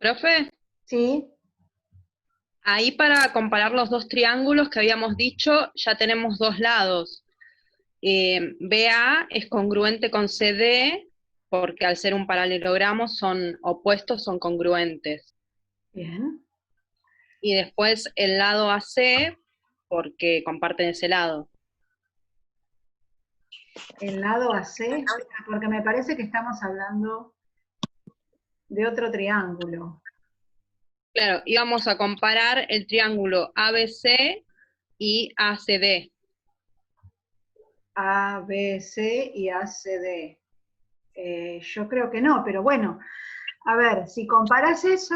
Profe, Sí, ahí para comparar los dos triángulos que habíamos dicho, ya tenemos dos lados. BA es congruente con CD, porque al ser un paralelogramo son opuestos, son congruentes. bien. Y después el lado AC, porque comparten ese lado. El lado AC, porque me parece que estamos hablando de otro triángulo. Claro, íbamos a comparar el triángulo ABC y ACD. ABC y ACD. Yo creo que no, pero bueno, a ver, si comparas eso,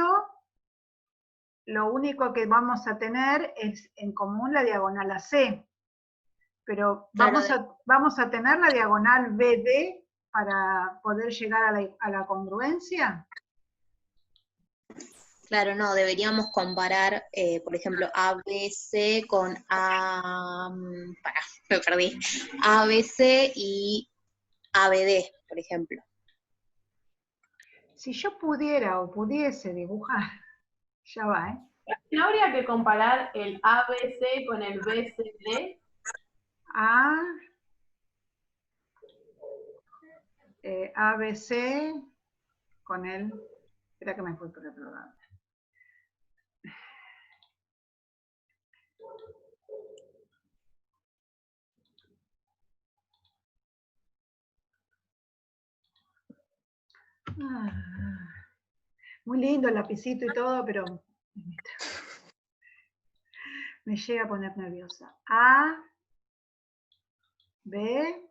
lo único que vamos a tener es en común la diagonal AC, pero Claro, vamos a tener la diagonal BD para poder llegar a la congruencia. claro, no, deberíamos comparar, por ejemplo, ABC con pará, me perdí. ABC y ABD, por ejemplo. Si yo pudiera o pudiese dibujar, ya va, ¿eh? ¿No habría que comparar el ABC con el BCD? ABC con el... Espera que me fui por otro lado. Muy lindo el lapicito y todo, pero me llega a poner nerviosa. A, B,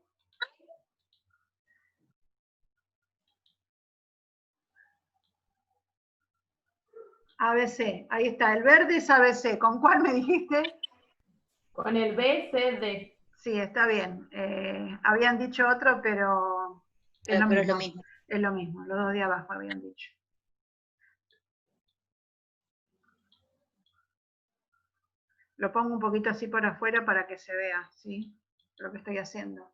ABC. Ahí está, el verde es ABC. ¿Con cuál me dijiste? Con el BCD. Sí, está bien. Habían dicho otro, pero es lo Pero mismo. es lo mismo. Es lo mismo, los dos de abajo habían dicho. Lo pongo un poquito así por afuera para que se vea, ¿sí? Lo que estoy haciendo.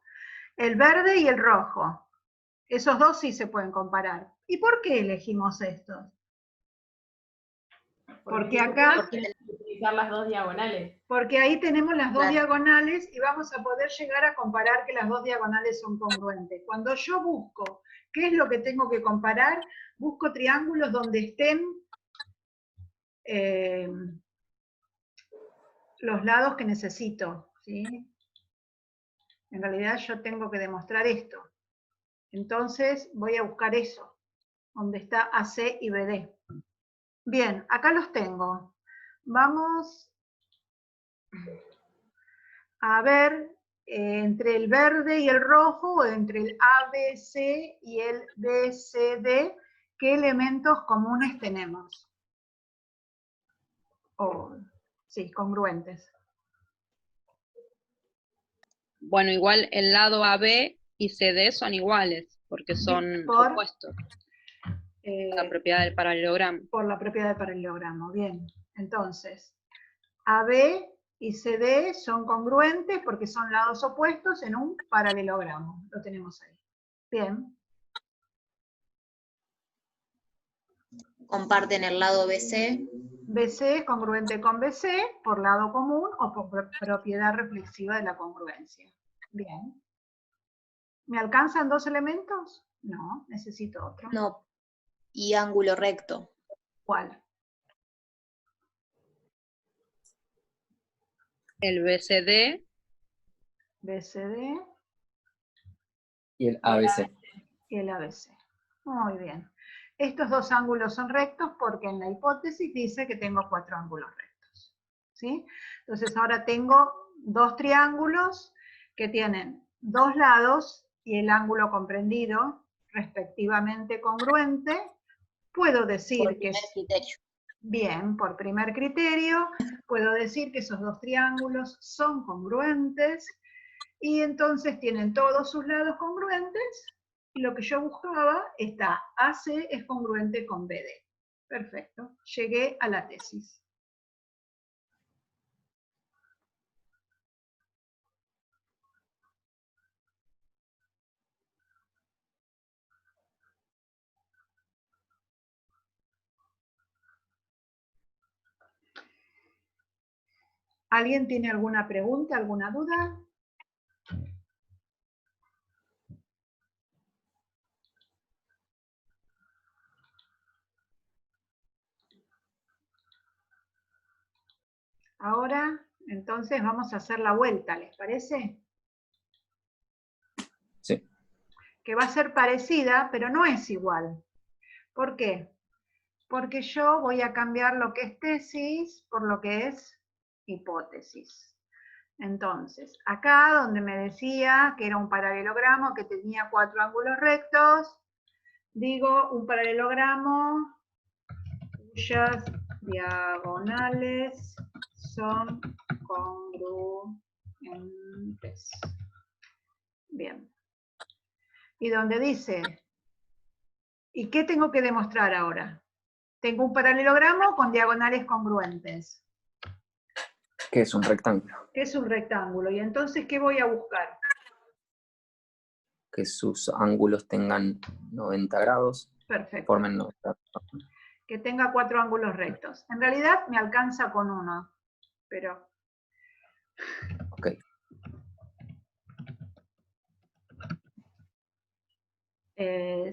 El verde y el rojo. Esos dos sí se pueden comparar. ¿Y por qué elegimos estos? Porque acá... utilizar las dos diagonales. Porque ahí tenemos las dos Claro. diagonales y vamos a poder llegar a comparar que las dos diagonales son congruentes. Cuando yo busco qué es lo que tengo que comparar, busco triángulos donde estén los lados que necesito, ¿sí? En realidad yo tengo que demostrar esto. Entonces voy a buscar eso, donde está AC y BD. Bien, acá los tengo. Vamos a ver entre el verde y el rojo, o entre el ABC y el BCD, qué elementos comunes tenemos. Sí, congruentes. Bueno, igual el lado AB y CD son iguales, porque son opuestos. La propiedad del paralelogramo. Por la propiedad del paralelogramo, bien. Entonces, AB y CD son congruentes porque son lados opuestos en un paralelogramo. Lo tenemos ahí. Bien. Comparten el lado BC. BC es congruente con BC por lado común o por propiedad reflexiva de la congruencia. Bien. ¿Me alcanzan dos elementos? No, necesito otro. No, y ángulo recto. ¿Cuál? El BCD. BCD. Y el ABC. Y el ABC. Muy bien. Estos dos ángulos son rectos porque en la hipótesis dice que tengo cuatro ángulos rectos. ¿Sí? Entonces ahora tengo dos triángulos que tienen dos lados y el ángulo comprendido respectivamente congruente. Puedo decir Por que primer criterio. bien, por primer criterio, puedo decir que esos dos triángulos son congruentes y entonces tienen todos sus lados congruentes. Y lo que yo buscaba está AC es congruente con BD. Perfecto. Llegué a la tesis. ¿Alguien tiene alguna pregunta, alguna duda? Ahora, entonces, vamos a hacer la vuelta, ¿les parece? Sí. Que va a ser parecida, pero no es igual. ¿Por qué? Porque yo voy a cambiar lo que es tesis por lo que es hipótesis. Entonces, acá donde me decía que era un paralelogramo que tenía 4 ángulos rectos, digo un paralelogramo cuyas diagonales son congruentes. Bien. Y donde dice, ¿y qué tengo que demostrar ahora? Tengo un paralelogramo con diagonales congruentes. ¿Qué es un rectángulo? ¿Qué es un rectángulo? Y entonces, ¿qué voy a buscar? Que sus ángulos tengan 90 grados. Perfecto. Formen 90 grados. Que tenga 4 ángulos rectos. En realidad me alcanza con uno, pero... Ok.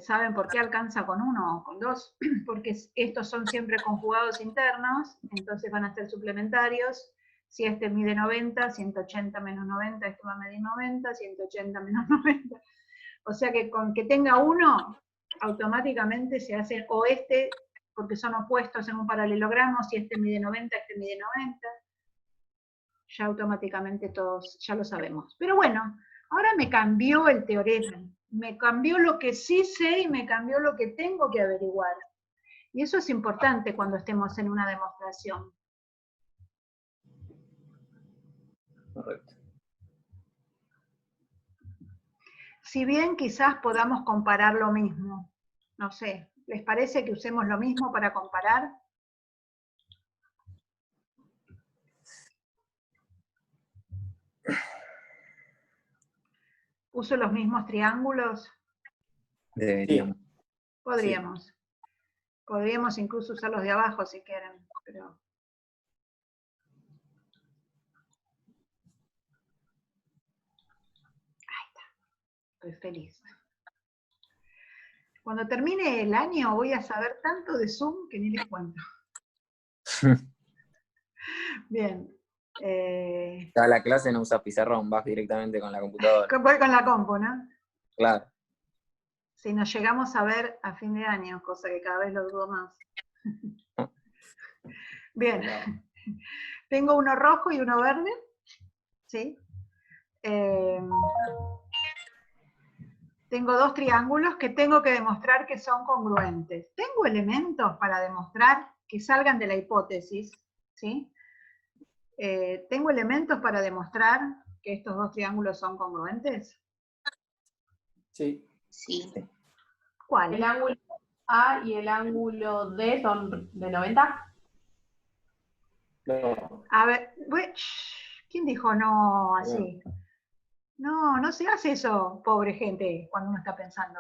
¿Saben por qué alcanza con uno o con dos? Porque estos son siempre conjugados internos, entonces van a ser suplementarios. Si este mide 90, 180 menos 90, esto va a medir 90, 180 menos 90. O sea que con que tenga uno, automáticamente se hace, o este, porque son opuestos en un paralelogramo, si este mide 90, este mide 90. Ya automáticamente todos ya lo sabemos. Pero bueno, ahora me cambió el teorema. Me cambió lo que sí sé y me cambió lo que tengo que averiguar. Y eso es importante cuando estemos en una demostración. Correcto. Si bien quizás podamos comparar lo mismo. No sé, ¿les parece que usemos lo mismo para comparar? ¿Uso los mismos triángulos? Deberíamos. Podríamos. Sí. Podríamos incluso usar los de abajo si quieren, pero... Ahí está. Estoy feliz. Cuando termine el año voy a saber tanto de Zoom que ni les cuento. Bien. Cada la clase no usa pizarrón, vas directamente con la computadora. Voy con la compu, ¿no? Claro. Si nos llegamos a ver a fin de año, cosa que cada vez lo dudo más. Bien. No. Tengo uno rojo y uno verde. ¿Sí? Tengo 2 triángulos que tengo que demostrar que son congruentes. Tengo elementos para demostrar que salgan de la hipótesis. ¿Sí? ¿Tengo elementos para demostrar que estos 2 triángulos son congruentes? Sí. Sí. ¿Cuál? ¿El ángulo A y el ángulo D son de 90? No. A ver, ¿quién dijo no así? No, no se hace eso, pobre gente, cuando uno está pensando.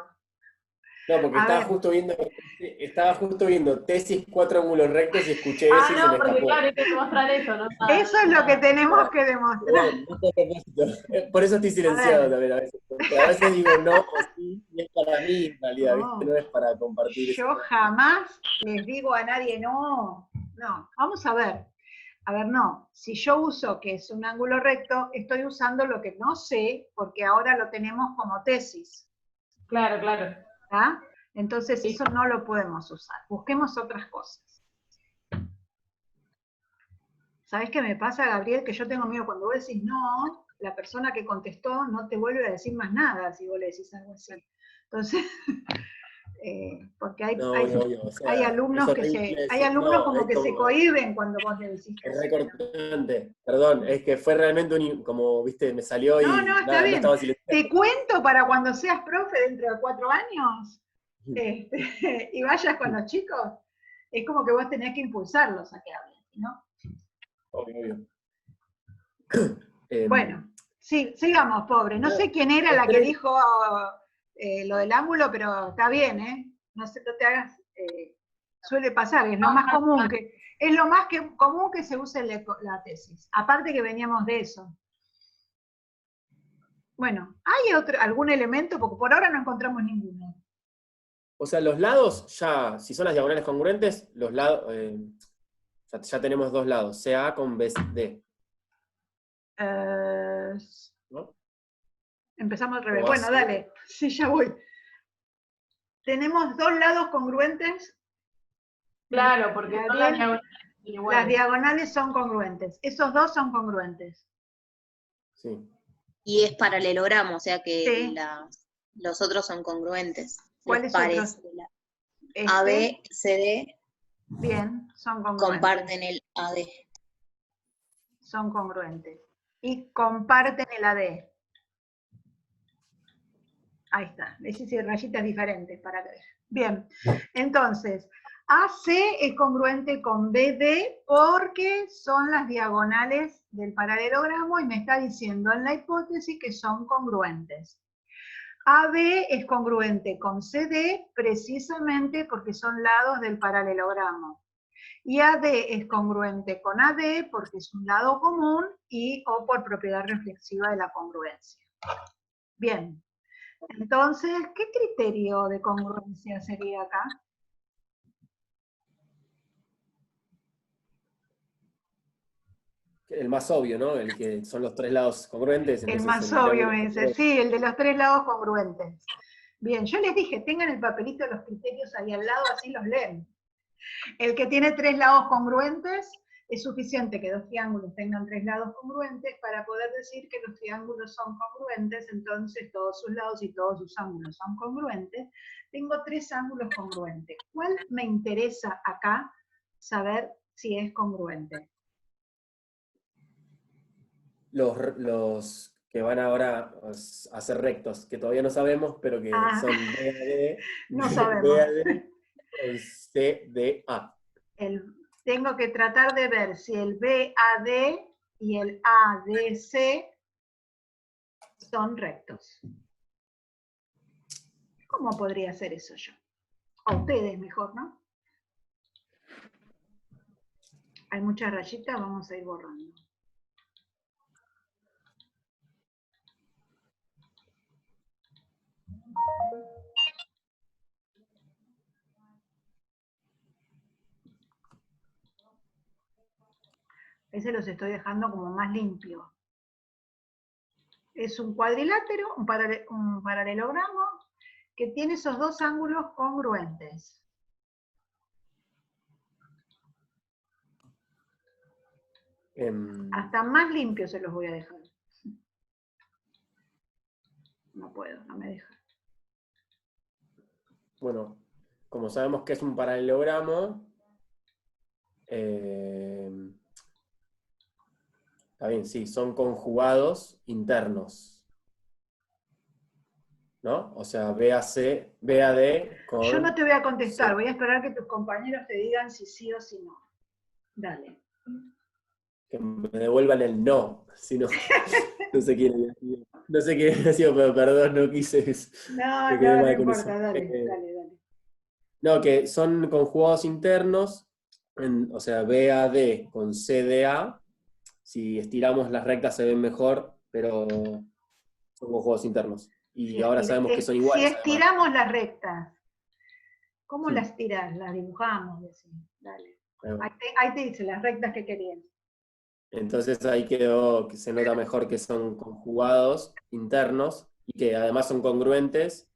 No, porque estaba justo viendo tesis 4 ángulos rectos y escuché eso y se me porque escapó. claro, hay que demostrar eso, ¿no? Eso es lo que tenemos que demostrar. Por eso estoy silenciado también a veces. Porque a veces digo no o sí, y es para mí en realidad, ¿viste? No es para compartir. Yo jamás les digo a nadie no. No, vamos a ver. A ver, no. Si yo uso que es un ángulo recto, estoy usando lo que no sé, porque ahora lo tenemos como tesis. Claro, claro. ¿Ah? Entonces eso no lo podemos usar. Busquemos otras cosas. ¿Sabés qué me pasa, Gabriel? Que yo tengo miedo cuando vos decís no, la persona que contestó no te vuelve a decir más nada si vos le decís algo así. Entonces, porque hay alumnos que se cohíben cuando vos le decís que es recortante. Perdón, es que fue realmente como, viste, me salió y está bien. estaba silenciado. Te cuento para cuando seas profe dentro de 4 años y vayas con los chicos, es como que vos tenés que impulsarlos a que hablen, ¿no? Obvio. Bueno, sí, sigamos, pobre. No sé quién era la que dijo lo del ángulo, pero está bien, ¿eh? No te hagas Suele pasar, es lo más común común que se use en la tesis. Aparte que veníamos de eso. Bueno, ¿hay algún elemento? Porque por ahora no encontramos ninguno. O sea, los lados, ya, si son las diagonales congruentes, los lados, ya tenemos dos lados, CA con BD. ¿No? Empezamos al revés. Bueno, dale, sí, ya voy. ¿Tenemos dos lados congruentes? Claro, porque son las diagonales iguales. Las diagonales son congruentes. Esos dos son congruentes. Sí. Y es paralelogramo, o sea que Sí. los otros son congruentes. ¿Cuáles Los pares otros? de la Este, AB, CD bien, son congruentes. comparten el AD. Son congruentes. Y comparten el AD. Ahí está. Les hice rayitas diferentes para ver. Bien, entonces, AC es congruente con BD porque son las diagonales del paralelogramo y me está diciendo en la hipótesis que son congruentes. AB es congruente con CD precisamente porque son lados del paralelogramo. Y AD es congruente con AD porque es un lado común o por propiedad reflexiva de la congruencia. Bien. Entonces, ¿qué criterio de congruencia sería acá? El más obvio, ¿no? El que son los tres lados congruentes. El más obvio me dice, sí, el de los tres lados congruentes. Bien, yo les dije, tengan el papelito de los criterios ahí al lado, así los leen. El que tiene tres lados congruentes, es suficiente que dos triángulos tengan tres lados congruentes para poder decir que los triángulos son congruentes, entonces todos sus lados y todos sus ángulos son congruentes. Tengo tres ángulos congruentes. ¿Cuál me interesa acá saber si es congruente? Los que van ahora a ser rectos, que todavía no sabemos, pero que son BAD, no sabemos. BAD con CDA. Tengo que tratar de ver si el BAD y el ADC son rectos. ¿Cómo podría hacer eso yo? A ustedes mejor, ¿no? Hay muchas rayitas, vamos a ir borrando. Ese los estoy dejando como más limpio. Es un cuadrilátero, un paralelogramo, que tiene esos dos ángulos congruentes. Hasta más limpio se los voy a dejar. No puedo, no me deja. Bueno, como sabemos que es un paralelogramo, está bien, sí, son conjugados internos. ¿No? O sea, BAD con... Yo no te voy a contestar, voy a esperar que tus compañeros te digan si sí o si no. Dale. Que me devuelvan el no, si no, no sé quién ha sido, pero perdón, no quise. No importa, dale. No, que son conjugados internos, o sea, BAD con CDA, si estiramos las rectas se ven mejor, pero son conjugados internos. Y ahora sabemos que son iguales. Si estiramos las rectas, ¿cómo las tirás? Las dibujamos, dale. Ahí te dice las rectas que querías. Entonces ahí quedó, que se nota mejor que son conjugados internos y que además son congruentes.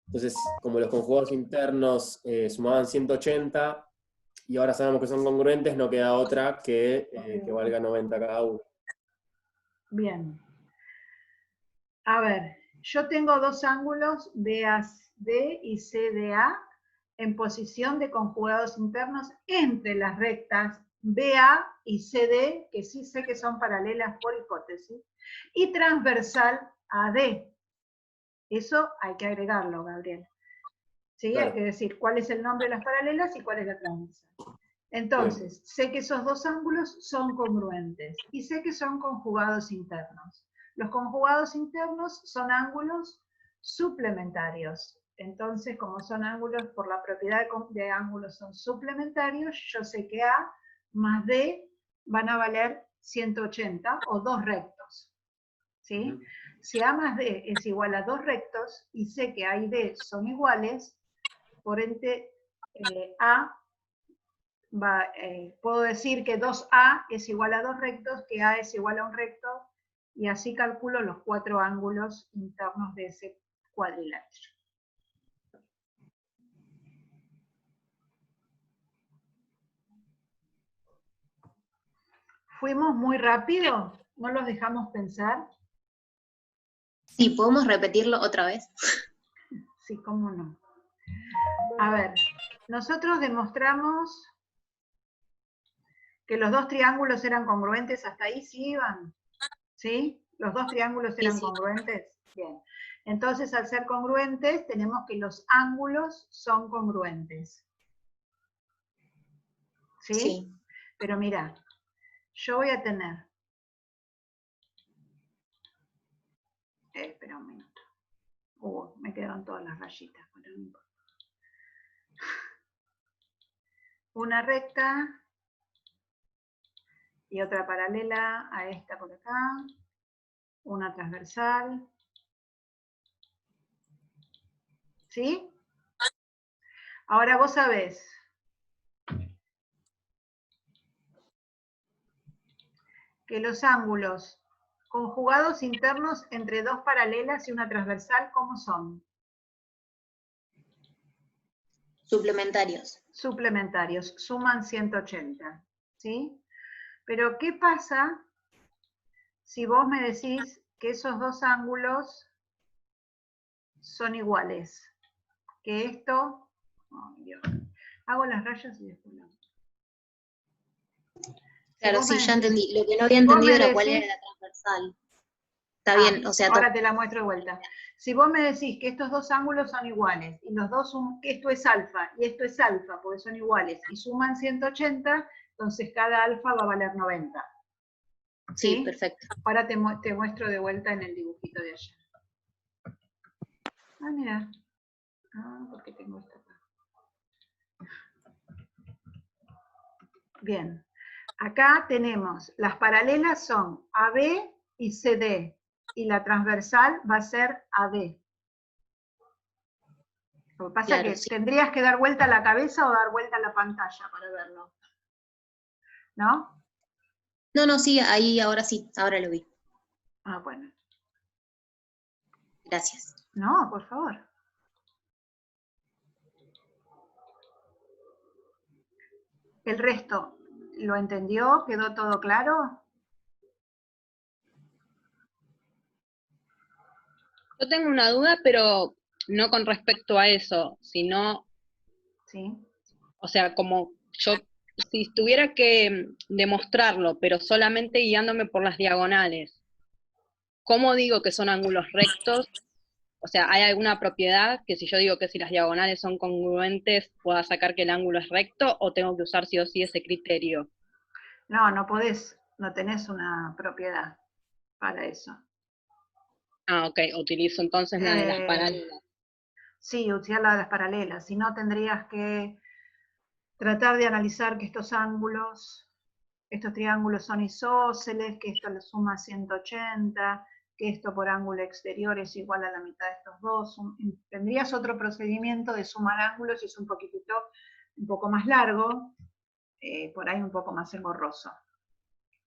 Entonces, como los conjugados internos sumaban 180 y ahora sabemos que son congruentes, no queda otra que valga 90 cada uno. Bien. A ver, yo tengo dos ángulos BAD y CDA en posición de conjugados internos entre las rectas BA y CD, que sí sé que son paralelas por hipótesis, y transversal AD. Eso hay que agregarlo, Gabriel. ¿Sí? Claro. Hay que decir cuál es el nombre de las paralelas y cuál es la transversal. Entonces, sé que esos dos ángulos son congruentes y sé que son conjugados internos. Los conjugados internos son ángulos suplementarios. Entonces, como son ángulos, por la propiedad de ángulos son suplementarios, yo sé que A más D van a valer 180 o 2 rectos. ¿Sí? Si A más D es igual a 2 rectos y sé que A y D son iguales, por ende puedo decir que 2A es igual a 2 rectos, que A es igual a un recto, y así calculo los 4 ángulos internos de ese cuadrilátero. ¿Fuimos muy rápido? ¿No los dejamos pensar? Sí, ¿podemos repetirlo otra vez? Sí, cómo no. A ver, nosotros demostramos que los dos triángulos eran congruentes, ¿hasta ahí sí iban? ¿Sí? ¿Los dos triángulos eran congruentes? Bien. Entonces, al ser congruentes, tenemos que los ángulos son congruentes. ¿Sí? Sí. Pero mira, yo voy a tener... espera un minuto. Me quedaron todas las rayitas. Pero no importa. Una recta y otra paralela a esta por acá. Una transversal. ¿Sí? Ahora vos sabés que los ángulos conjugados internos entre dos paralelas y una transversal, ¿cómo son? Suplementarios. Suplementarios, suman 180, ¿sí? Pero ¿qué pasa si vos me decís que esos dos ángulos son iguales? Que esto... oh, Dios, hago las rayas y después las... Claro, sí, ya entendí. Lo que no había entendido era cuál era la transversal. Está bien, o sea... Ahora te la muestro de vuelta. Si vos me decís que estos dos ángulos son iguales, y los dos que esto es alfa, y esto es alfa, porque son iguales, y suman 180, entonces cada alfa va a valer 90. Sí, perfecto. Ahora te muestro de vuelta en el dibujito de ayer. Ah, mira. Ah, porque tengo esta acá. Bien. Acá tenemos, las paralelas son AB y CD, y la transversal va a ser AD. Lo que pasa es que tendrías que dar vuelta a la cabeza o dar vuelta a la pantalla para verlo. ¿No? No, sí, ahí ahora sí, ahora lo vi. Ah, bueno. Gracias. No, por favor. ¿El resto lo entendió? ¿Quedó todo claro? Yo tengo una duda, pero no con respecto a eso, sino, Sí. o sea, como yo, si tuviera que demostrarlo, pero solamente guiándome por las diagonales, ¿cómo digo que son ángulos rectos? O sea, ¿hay alguna propiedad que si yo digo que si las diagonales son congruentes, pueda sacar que el ángulo es recto, o tengo que usar sí o sí ese criterio? No, no podés, no tenés una propiedad para eso. Ah, ok, utilizo entonces la de las paralelas. Sí, utilizar la de las paralelas, si no tendrías que tratar de analizar que estos ángulos, estos triángulos son isósceles, que esto le suma 180, que esto por ángulo exterior es igual a la mitad de estos dos. Tendrías otro procedimiento de sumar ángulos y es un poco más largo, por ahí un poco más engorroso.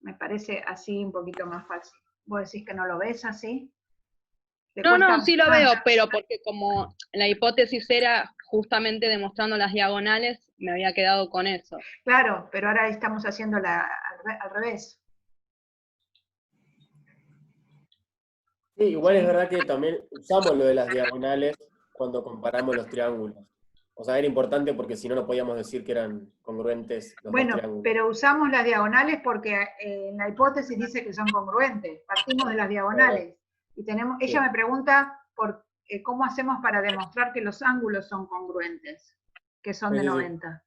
Me parece así un poquito más fácil. ¿Vos decís que no lo ves así? No, sí lo veo, pero porque como la hipótesis era justamente demostrando las diagonales, me había quedado con eso. Claro, pero ahora estamos haciéndola al revés. Sí, igual es verdad que también usamos lo de las diagonales cuando comparamos los triángulos. O sea, era importante porque si no, no podíamos decir que eran congruentes los dos triángulos. Pero usamos las diagonales porque en la hipótesis dice que son congruentes. Partimos de las diagonales. Y ella me pregunta cómo hacemos para demostrar que los ángulos son congruentes, que son de 90.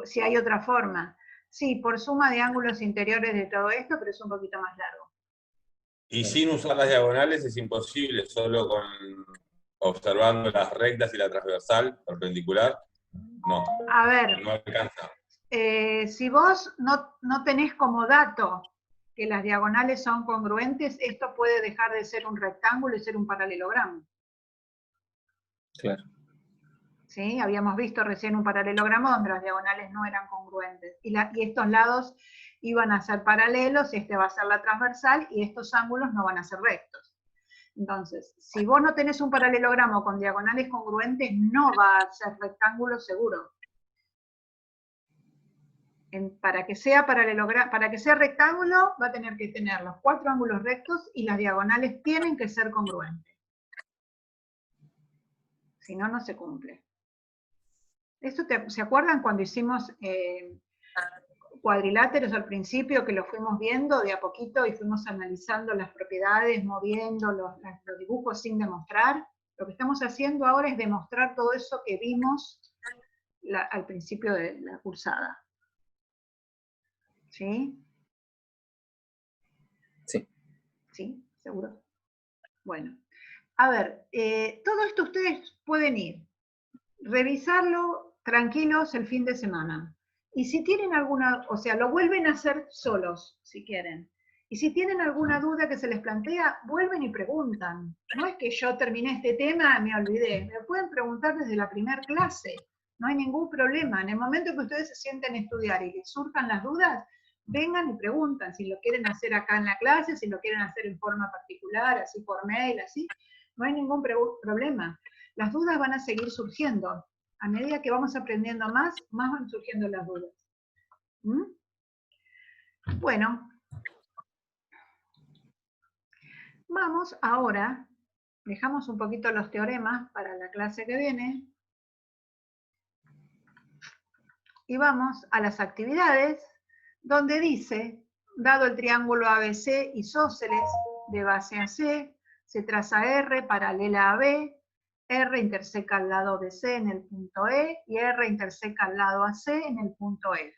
Si hay otra forma. Sí, por suma de ángulos interiores de todo esto, pero es un poquito más largo. Y sin usar las diagonales es imposible, solo con observando las rectas y la transversal perpendicular, no, A ver, no alcanza. si vos no tenés como dato que las diagonales son congruentes, esto puede dejar de ser un rectángulo y ser un paralelogramo. Claro. ¿Sí? Habíamos visto recién un paralelogramo donde las diagonales no eran congruentes. Y estos lados iban a ser paralelos, este va a ser la transversal, y estos ángulos no van a ser rectos. Entonces, si vos no tenés un paralelogramo con diagonales congruentes, no va a ser rectángulo seguro. Para que sea rectángulo, va a tener que tener los 4 ángulos rectos y las diagonales tienen que ser congruentes. Si no, no se cumple. Esto ¿se acuerdan cuando hicimos cuadriláteros al principio, que lo fuimos viendo de a poquito y fuimos analizando las propiedades, moviendo los dibujos sin demostrar? Lo que estamos haciendo ahora es demostrar todo eso que vimos al principio de la cursada. ¿Sí? Sí. ¿Sí? ¿Seguro? Bueno. A ver, todo esto ustedes pueden ir, revisarlo tranquilos el fin de semana. Y si tienen alguna, o sea, lo vuelven a hacer solos, si quieren. Y si tienen alguna duda que se les plantea, vuelven y preguntan. No es que yo terminé este tema y me olvidé. Me pueden preguntar desde la primera clase. No hay ningún problema. En el momento que ustedes se sienten a estudiar y les surjan las dudas, vengan y preguntan si lo quieren hacer acá en la clase, si lo quieren hacer en forma particular, así por mail, así. No hay ningún problema. Las dudas van a seguir surgiendo. A medida que vamos aprendiendo más van surgiendo las dudas. ¿Mm? Bueno, vamos ahora, dejamos un poquito los teoremas para la clase que viene, y vamos a las actividades, donde dice, dado el triángulo ABC isósceles de base a C, se traza R paralela a B, R interseca al lado de C en el punto E, y R interseca al lado AC en el punto F.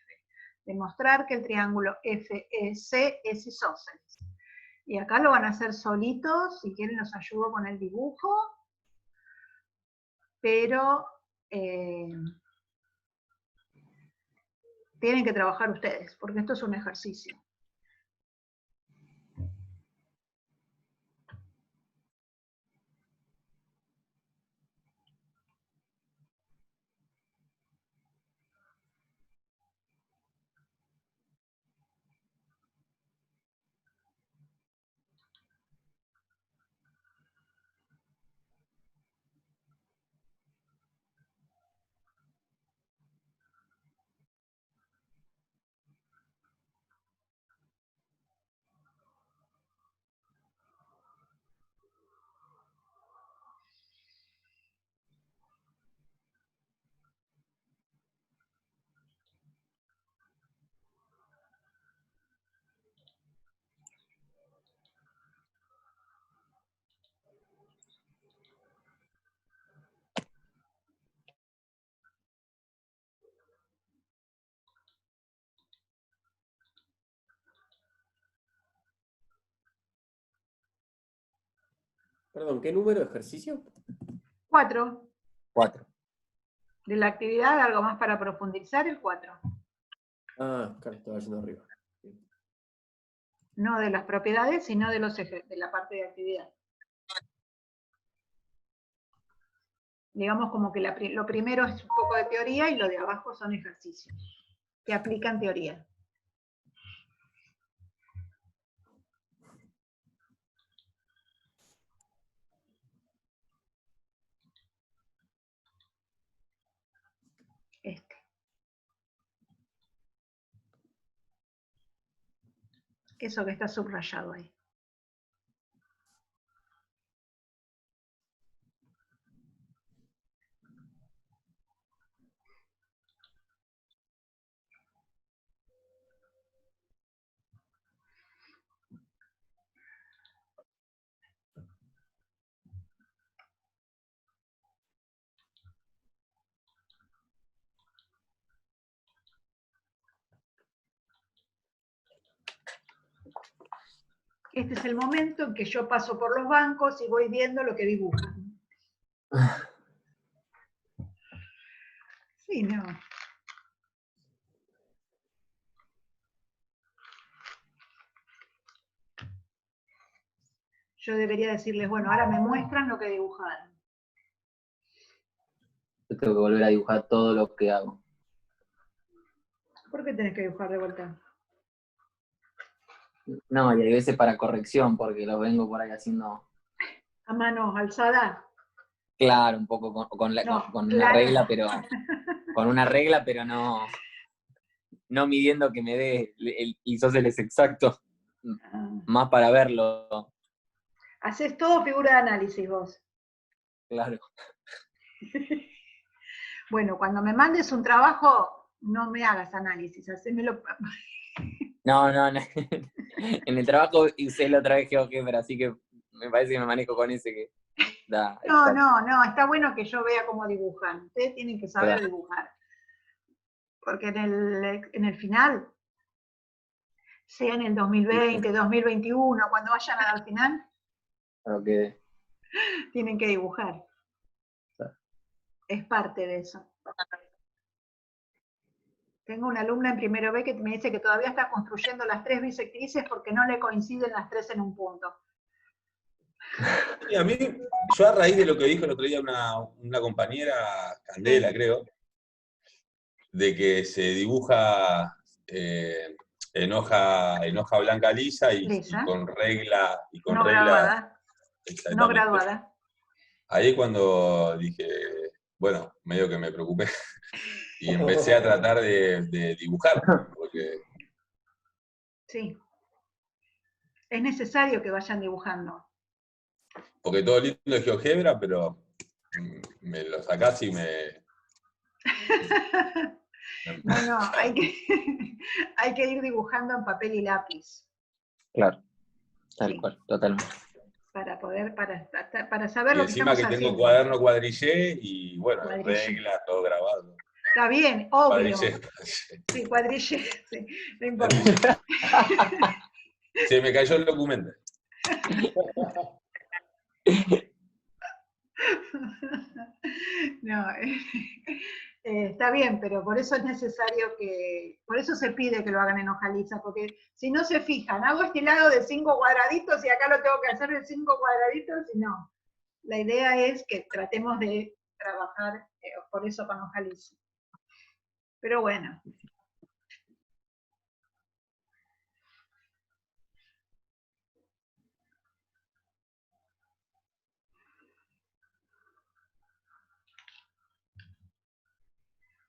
Demostrar que el triángulo FEC es isósceles. Y acá lo van a hacer solitos, si quieren los ayudo con el dibujo, pero tienen que trabajar ustedes, porque esto es un ejercicio. Perdón, ¿qué número de ejercicio? 4. 4. De la actividad, algo más para profundizar, el 4. Ah, claro, estaba yendo arriba. No de las propiedades, sino de la parte de actividad. Digamos como que lo primero es un poco de teoría y lo de abajo son ejercicios que aplican teoría. Eso que está subrayado ahí. Este es el momento en que yo paso por los bancos y voy viendo lo que dibujan. Sí, no. Yo debería decirles, bueno, ahora me muestran lo que dibujaron. Yo tengo que volver a dibujar todo lo que hago. ¿Por qué tenés que dibujar de vuelta? No, y hay veces para corrección, porque lo vengo por ahí haciendo, A mano alzada. claro, un poco con No, una plana. regla, pero con una regla, pero no midiendo que me dé el isósceles exacto, Ah. más para verlo, Haces todo figura de análisis vos. claro. Bueno, cuando me mandes un trabajo, no me hagas análisis, hacémelo. No. En el trabajo usé la otra vez GeoGebra, así que me parece que me manejo con ese que da. No, está bueno que yo vea cómo dibujan. Ustedes tienen que saber Claro. dibujar. Porque en el final, sea en el 2020, 2021, cuando vayan al final, Okay. tienen que dibujar. Claro. Es parte de eso. Tengo una alumna en primero B que me dice que todavía está construyendo las 3 bisectrices porque no le coinciden las 3 en un punto. Y a mí, yo a raíz de lo que dijo el otro día una compañera, Candela, creo, de que se dibuja en hoja blanca lisa y Lisa. con regla, No reglas. graduada. No Exactamente. graduada. Ahí cuando dije, bueno, medio que me preocupé y empecé a tratar de dibujar, porque Sí. Es necesario que vayan dibujando. todo lindo es GeoGebra, pero me lo sacás y me... No, hay que ir dibujando en papel y lápiz. Claro, tal Sí. cual, totalmente. Para saber Y lo que encima estamos que tengo haciendo. cuaderno cuadrillé y bueno, Cuadrillé. reglas, todo grabado. Está bien, obvio. Cuadrillé. Sí, cuadrillé, sí, no importa. Se me cayó el documento. No, está bien, pero por eso es necesario por eso se pide que lo hagan en hoja lisa, porque si no se fijan, hago este lado de 5 cuadraditos y acá lo tengo que hacer de 5 cuadraditos, y no. La idea es que tratemos de trabajar por eso con hoja lisa. Pero bueno.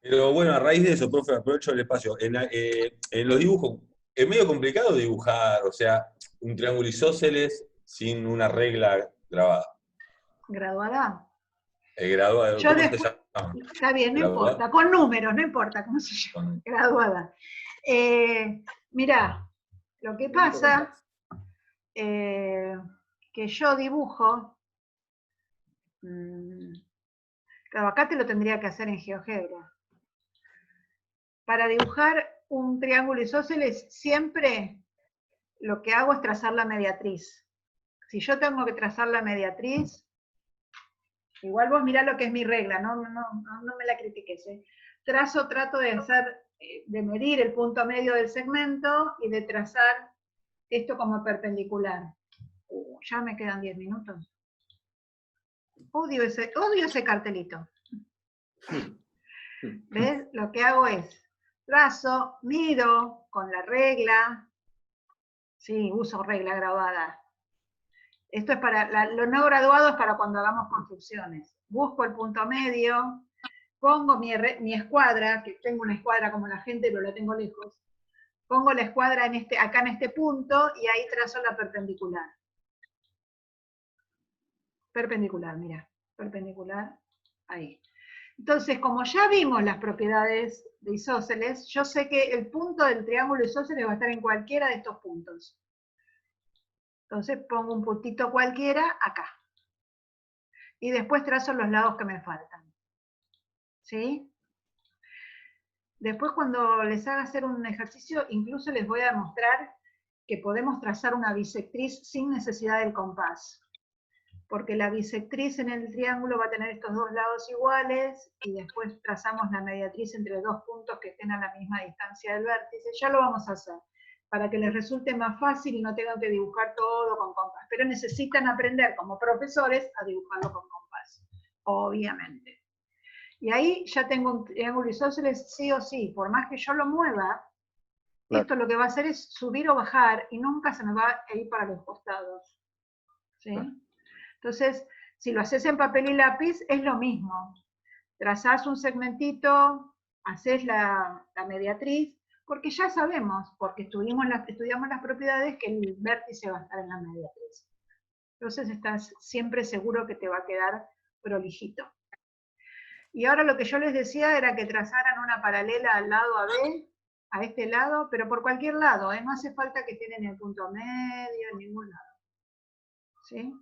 Pero bueno, a raíz de eso, profe, aprovecho el espacio. En los dibujos, es medio complicado dibujar, o sea, un triángulo isósceles sin una regla grabada. ¿Graduada? Graduada, Yo ¿cómo después, se llama? está bien, no ¿Graduada? importa, con números, no importa cómo se llama, graduada. Mirá, lo que pasa, que yo dibujo, claro, acá te lo tendría que hacer en GeoGebra. Para dibujar un triángulo isósceles, siempre lo que hago es trazar la mediatriz. Si yo tengo que trazar la mediatriz, igual vos mirá lo que es mi regla, no me la critiques. Trato de medir el punto medio del segmento y de trazar esto como perpendicular. Ya me quedan 10 minutos. Odio ese cartelito. ¿Ves? Lo que hago es trazo, mido con la regla. Sí, uso regla grabada. Esto es para, lo no graduado es para cuando hagamos construcciones. Busco el punto medio, pongo mi escuadra, que tengo una escuadra como la gente, pero la tengo lejos. Pongo la escuadra acá en este punto y ahí trazo la perpendicular. Perpendicular, mira, perpendicular, ahí. Entonces, como ya vimos las propiedades de isósceles, yo sé que el punto del triángulo isósceles va a estar en cualquiera de estos puntos. Entonces pongo un puntito cualquiera acá. Y después trazo los lados que me faltan. ¿Sí? Después cuando les haga hacer un ejercicio, incluso les voy a mostrar que podemos trazar una bisectriz sin necesidad del compás. porque la bisectriz en el triángulo va a tener estos dos lados iguales, y después trazamos la mediatriz entre dos puntos que estén a la misma distancia del vértice. Ya lo vamos a hacer, para que les resulte más fácil y no tengan que dibujar todo con compás. Pero necesitan aprender como profesores a dibujarlo con compás, obviamente. Y ahí ya tengo un triángulo isósceles sí o sí, por más que yo lo mueva, Claro. esto lo que va a hacer es subir o bajar, y nunca se me va a ir para los costados. ¿Sí? Claro. Entonces, si lo haces en papel y lápiz, es lo mismo. Trazás un segmentito, haces la mediatriz, porque ya sabemos, porque estudiamos las propiedades, que el vértice va a estar en la mediatriz. Entonces estás siempre seguro que te va a quedar prolijito. Y ahora lo que yo les decía era que trazaran una paralela al lado AB, a este lado, pero por cualquier lado, no hace falta que estén en el punto medio, en ningún lado. ¿Sí?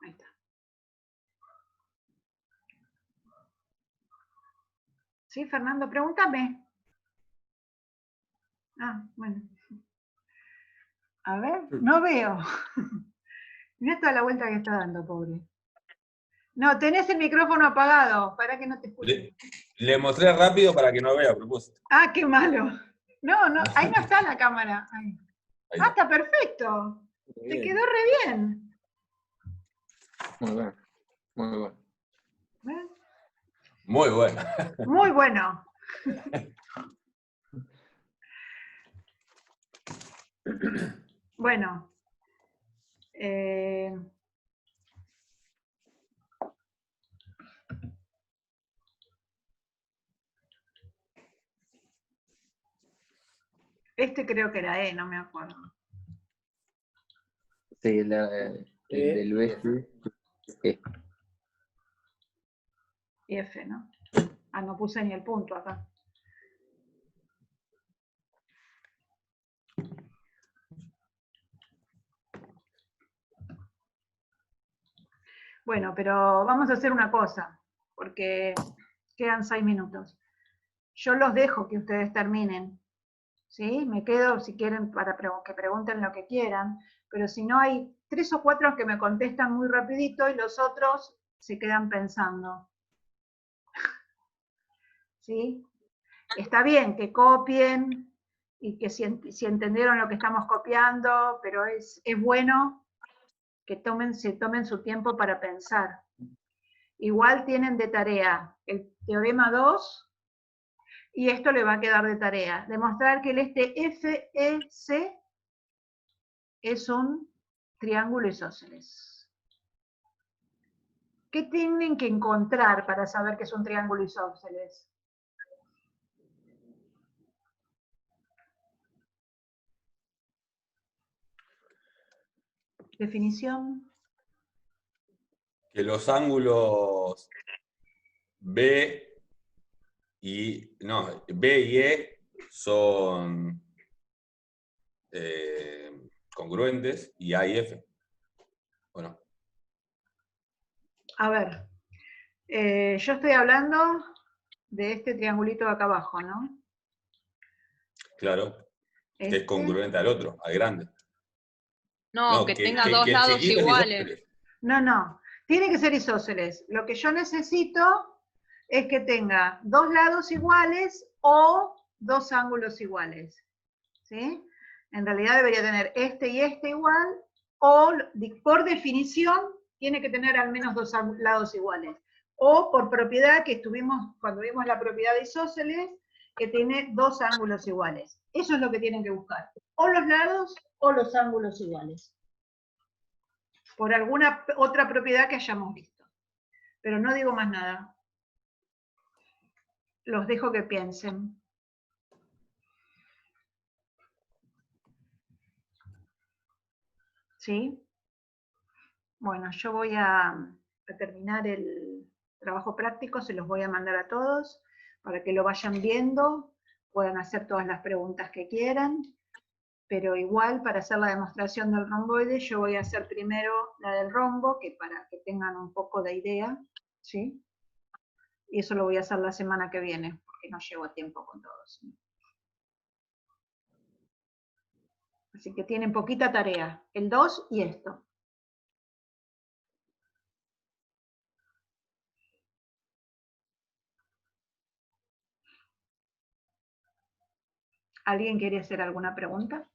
Ahí está. ¿Sí, Fernando? Pregúntame. Ah, bueno. A ver, no veo. Mira toda la vuelta que está dando, pobre. No, tenés el micrófono apagado, para que no te escuche. Le mostré rápido para que no vea a propósito. Ah, qué malo. No, no, ahí no está la cámara. Ahí. Ahí Ah, está. está perfecto. Te quedó re bien. Muy bueno. Muy bueno. ¿Ves? Muy bueno. Muy bueno. Bueno. Este creo que era E, no me acuerdo. Sí, el del BC. Y F, ¿no? Ah, no puse ni el punto acá. Bueno, pero vamos a hacer una cosa, porque quedan 6 minutos. Yo los dejo que ustedes terminen, ¿sí? Me quedo, si quieren, para que pregunten lo que quieran, pero si no, hay 3 o 4 que me contestan muy rapidito y los otros se quedan pensando. ¿Sí? Está bien que copien y que si entendieron lo que estamos copiando, pero es bueno que se tomen su tiempo para pensar. Igual tienen de tarea el teorema 2, y esto le va a quedar de tarea. Demostrar que el FEC es un triángulo isósceles. ¿Qué tienen que encontrar para saber que es un triángulo isósceles? Definición. Que los ángulos B y E son congruentes, y A y F. Bueno. A ver, yo estoy hablando de este triangulito de acá abajo, ¿no? Claro. Que es Este. congruente al otro, al grande. No, que tenga dos lados chiquito es iguales. isósceles. No. Tiene que ser isósceles. Lo que yo necesito es que tenga dos lados iguales o dos ángulos iguales. ¿Sí? En realidad debería tener este y este igual, o por definición tiene que tener al menos dos lados iguales. O por propiedad, que estuvimos cuando vimos la propiedad de isósceles, que tiene dos ángulos iguales. Eso es lo que tienen que buscar. O los lados o los ángulos iguales. Por alguna otra propiedad que hayamos visto. Pero no digo más nada. Los dejo que piensen. ¿Sí? Bueno, yo voy a terminar el trabajo práctico, se los voy a mandar a todos para que lo vayan viendo, puedan hacer todas las preguntas que quieran, pero igual para hacer la demostración del romboide yo voy a hacer primero la del rombo, que para que tengan un poco de idea, ¿sí? Y eso lo voy a hacer la semana que viene, porque no llego a tiempo con todos. Así que tienen poquita tarea, el 2 y esto. ¿Alguien quiere hacer alguna pregunta?